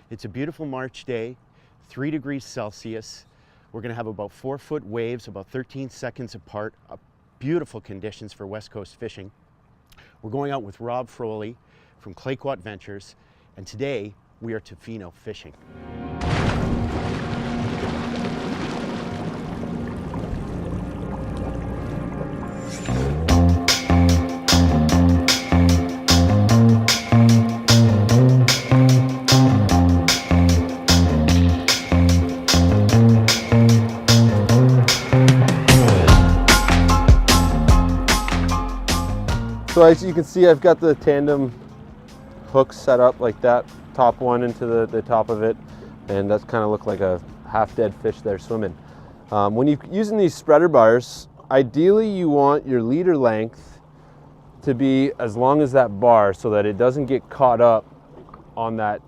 It's a beautiful March day, 3 degrees Celsius. We're going to have about 4-foot waves, about 13 seconds apart. Beautiful conditions for West Coast fishing. We're going out with Rob Frawley from Clayoquot Ventures, and today we are Tofino fishing. So as you can see, I've got the tandem hooks set up like that, top one into the top of it, and that's kind of look like a half-dead fish there swimming. When you're using these spreader bars, ideally you want your leader length to be as long as that bar so that it doesn't get caught up on that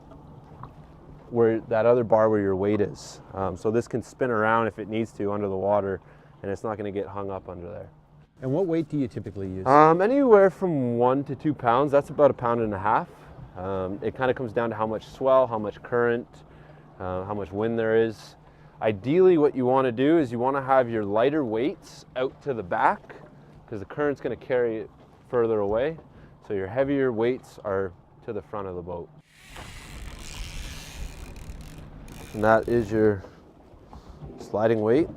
other bar where your weight is. So this can spin around if it needs to under the water, and it's not going to get hung up under there. And what weight do you typically use? Anywhere from 1 to 2 pounds. That's about 1.5 pounds. It kind of comes down to how much swell, how much current, how much wind there is. Ideally, what you want to do is you want to have your lighter weights out to the back because the current's going to carry it further away. So your heavier weights are to the front of the boat. And that is your sliding weight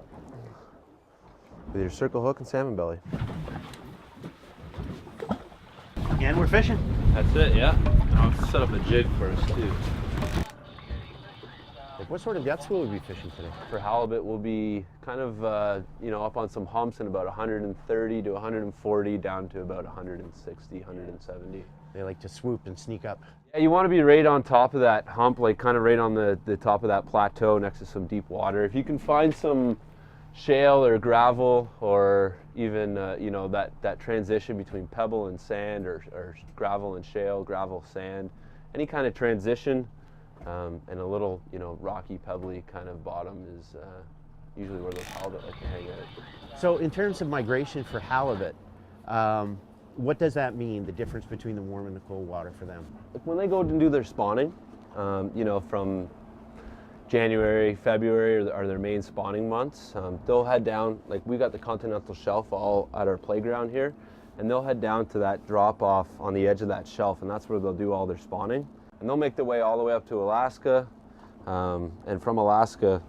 with your circle hook and salmon belly. And we're fishing. That's it, yeah. I'll set up a jig first too. What sort of depths will we be fishing today? For halibut, we'll be kind of up on some humps in about 130 to 140 down to about 160, 170. They like to swoop and sneak up. Yeah, you want to be right on top of that hump, like kind of right on the top of that plateau next to some deep water. If you can find some shale or gravel, or even that transition between pebble and sand, or gravel and shale, gravel, sand, any kind of transition, and a little rocky, pebbly kind of bottom is usually where those halibut like to hang out. So in terms of migration for halibut, what does that mean, the difference between the warm and the cold water for them? When they go and do their spawning, from January, February are their main spawning months. They'll head down, like we got the continental shelf all at our playground here, and they'll head down to that drop off on the edge of that shelf, and that's where they'll do all their spawning. And they'll make their way all the way up to Alaska, and from Alaska,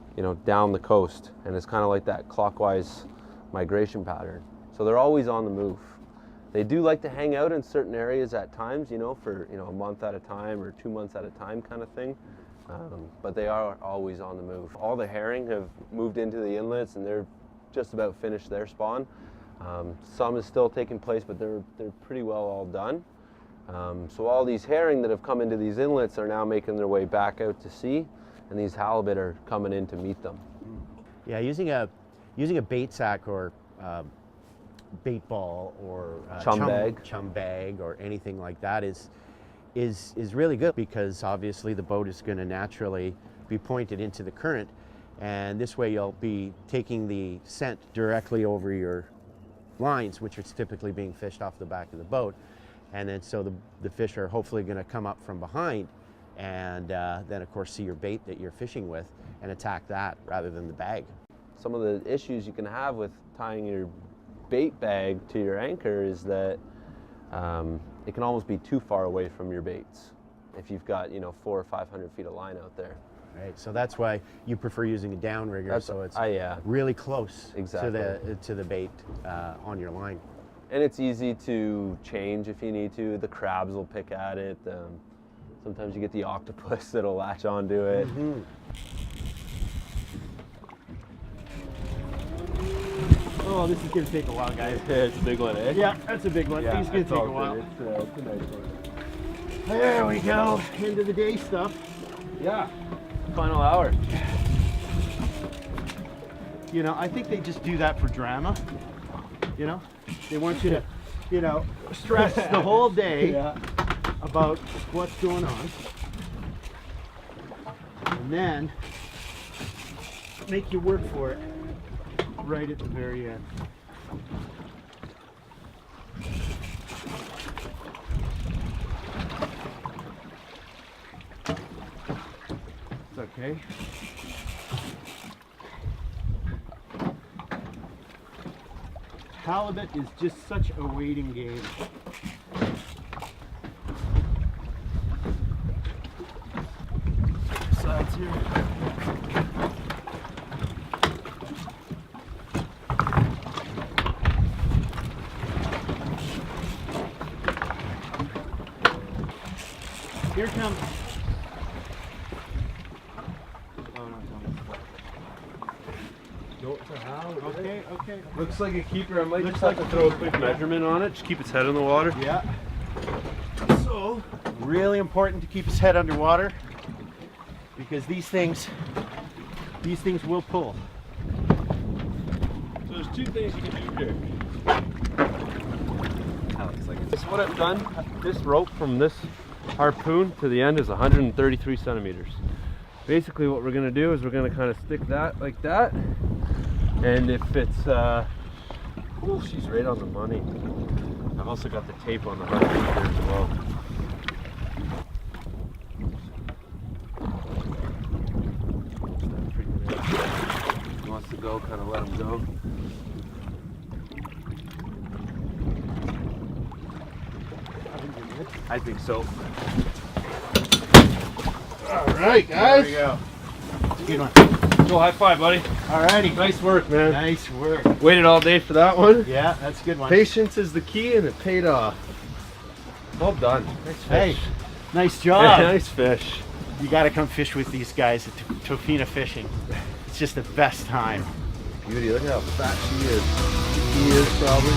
down the coast. And it's kind of like that clockwise migration pattern. So they're always on the move. They do like to hang out in certain areas at times, for a month at a time or 2 months at a time kind of thing. But they are always on the move. All the herring have moved into the inlets and they're just about finished their spawn. Some is still taking place, but they're pretty well all done. So all these herring that have come into these inlets are now making their way back out to sea, and these halibut are coming in to meet them. Yeah, using a bait sack or bait ball or chum bag or anything like that is really good, because obviously the boat is going to naturally be pointed into the current, and this way you'll be taking the scent directly over your lines, which is typically being fished off the back of the boat, and then so the fish are hopefully going to come up from behind, and then of course see your bait that you're fishing with and attack that rather than the bag. Some of the issues you can have with tying your bait bag to your anchor is that it can almost be too far away from your baits if you've got 400 or 500 feet of line out there. Right, so that's why you prefer using a downrigger, so it's really close to the bait on your line. And it's easy to change if you need to. The crabs will pick at it. Sometimes you get the octopus that'll latch onto it. Mm-hmm. Oh, this is going to take a while, guys. It's a big one, eh? Yeah, that's a big one. Yeah, It's going to take a while. It's a nice one. There we go. End of the day stuff. Yeah. Final hour. I think they just do that for drama. They want you to, stress the whole day about what's going on. And then make you work for it right at the very end. Okay. Halibut is just such a waiting game. Sides here. Here comes. Oh no, Go to how? okay, okay. Looks like a keeper. I might Looks just have like to throw a quick measurement on it. Just keep its head in the water. Yeah. So, really important to keep his head underwater because these things will pull. So there's two things you can do here. This is what I've done. This rope from this harpoon to the end is 133 centimeters. Basically what we're going to do is we're going to kind of stick that like that, and if it's she's right on the money. I've also got the tape on the harpoon here as well. He wants to go, kind of let him go. I think so. All right, guys. There we go. Good one. Go high five, buddy. Alrighty. Nice work, man. Nice work. Waited all day for that one. Yeah, that's a good one. Patience is the key, and it paid off. Well done. Nice Hey, fish. nice job. Nice fish. You got to come fish with these guys at Tofino Fishing. It's just the best time. Beauty, look at how fat she is. He is probably.